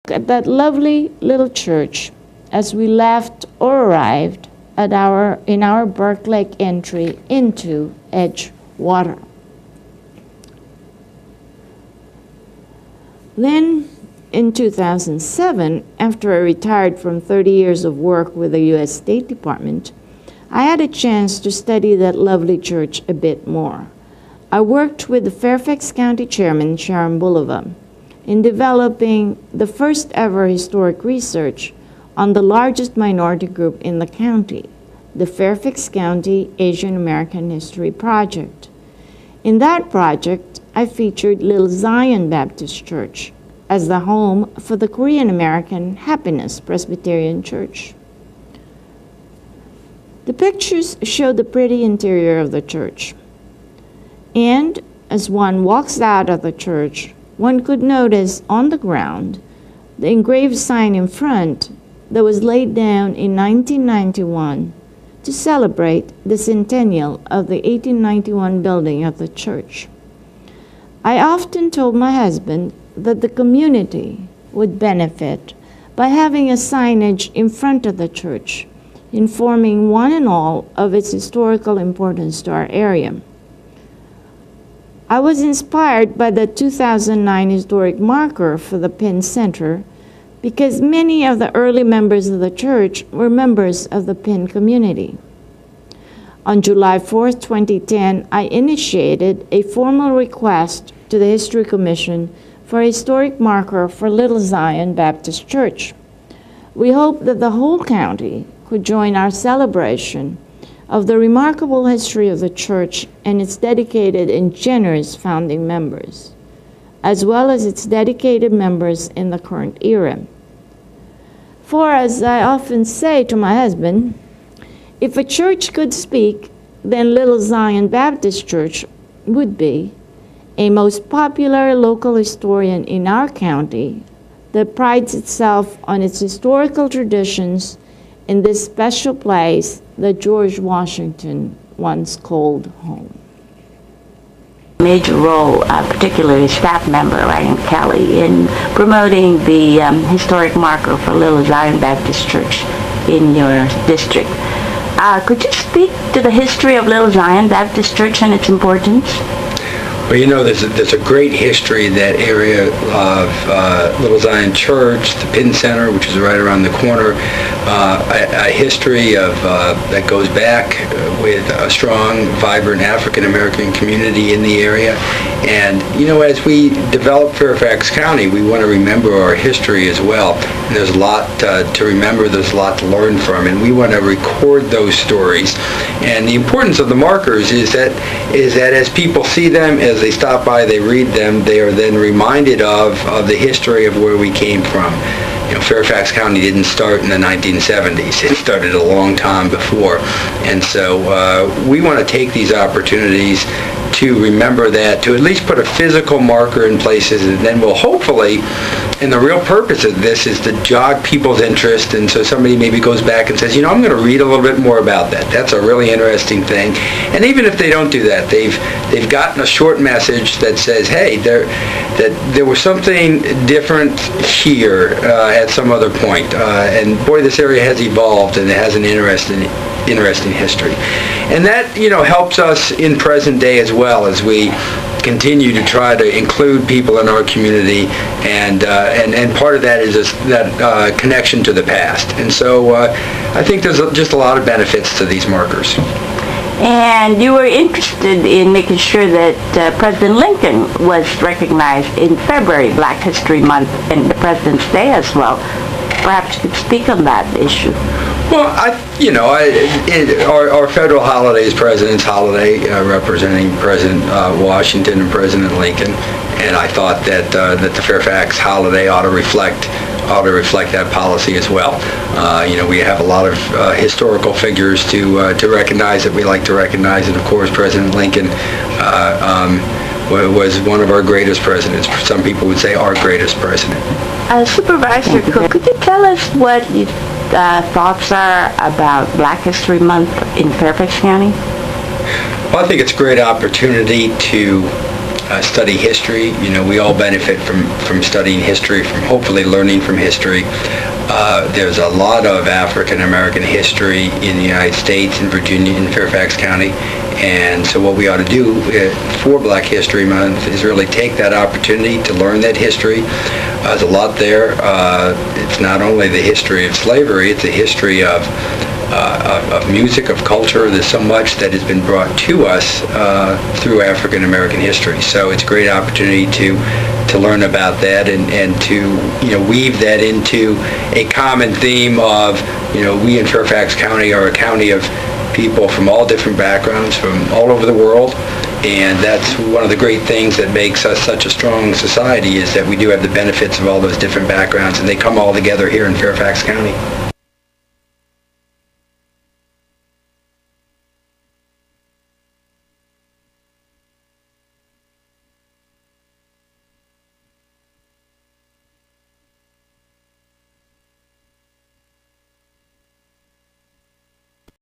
At that lovely little church as we left or arrived at in our Burke Lake entry into Edgewater. Then, in 2007, after I retired from 30 years of work with the U.S. State Department, I had a chance to study that lovely church a bit more. I worked with the Fairfax County Chairman, Sharon Bulova, in developing the first ever historic research on the largest minority group in the county, the Fairfax County Asian American History Project. In that project, I featured Little Zion Baptist Church as the home for the Korean American Happiness Presbyterian Church. The pictures show the pretty interior of the church. And as one walks out of the church, one could notice on the ground the engraved sign in front that was laid down in 1991 to celebrate the centennial of the 1891 building of the church. I often told my husband that the community would benefit by having a signage in front of the church, informing one and all of its historical importance to our area. I was inspired by the 2009 historic marker for the Penn Center because many of the early members of the church were members of the Penn community. On July 4, 2010, I initiated a formal request to the History Commission for a historic marker for Little Zion Baptist Church. We hope that the whole county could join our celebration of the remarkable history of the church and its dedicated and generous founding members, as well as its dedicated members in the current era. For, as I often say to my husband, if a church could speak, then Little Zion Baptist Church would be a most popular local historian in our county that prides itself on its historical traditions in this special place that George Washington once called home. Major role, particularly staff member Ryan Kelly, in promoting the historic marker for Little Zion Baptist Church in your district. Could you speak to the history of Little Zion Baptist Church and its importance? Well, you know, there's a great history in that area of Little Zion Church, the Penn Center, which is right around the corner, a history of that goes back with a strong, vibrant African-American community in the area. And, you know, as we develop Fairfax County, we want to remember our history as well. And there's a lot to remember, there's a lot to learn from, and we want to record those stories. And the importance of the markers is that as people see them, as they stop by, they read them, they are then reminded of the history of where we came from. You know, Fairfax County didn't start in the 1970s. It started a long time before. And so we want to take these opportunities to remember that, to at least put a physical marker in places, and then we'll hopefully, and the real purpose of this is to jog people's interest, and so somebody maybe goes back and says, you know, I'm going to read a little bit more about that. That's a really interesting thing. And even if they don't do that, they've gotten a short message that says, hey, there was something different here at some other point. And boy, this area has evolved, and it has an interesting history. And that, you know, helps us in present day as well, as we continue to try to include people in our community, and part of that is that connection to the past. And so I think there's just a lot of benefits to these markers. And you were interested in making sure that President Lincoln was recognized in February, Black History Month, and the President's Day as well. Perhaps you could speak on that issue. Well, our federal holiday is President's Holiday, representing President Washington and President Lincoln, and I thought that the Fairfax holiday ought to reflect that policy as well. We have a lot of historical figures to recognize that we like to recognize, and of course, President Lincoln was one of our greatest presidents. Some people would say our greatest president. Supervisor Cook, could you tell us what your thoughts are about Black History Month in Fairfax County? Well, I think it's a great opportunity to study history. You know, we all benefit from studying history, from hopefully learning from history. There's a lot of African American history in the United States, in Virginia, in Fairfax County. And so what we ought to do for Black History Month is really take that opportunity to learn that history. There's a lot there. It's not only the history of slavery, it's a history of music, of culture. There's so much that has been brought to us through African American history. So it's a great opportunity to learn about that and to, you know, weave that into a common theme of, you know, we in Fairfax County are a county of people from all different backgrounds, from all over the world. And that's one of the great things that makes us such a strong society, is that we do have the benefits of all those different backgrounds, and they come all together here in Fairfax County.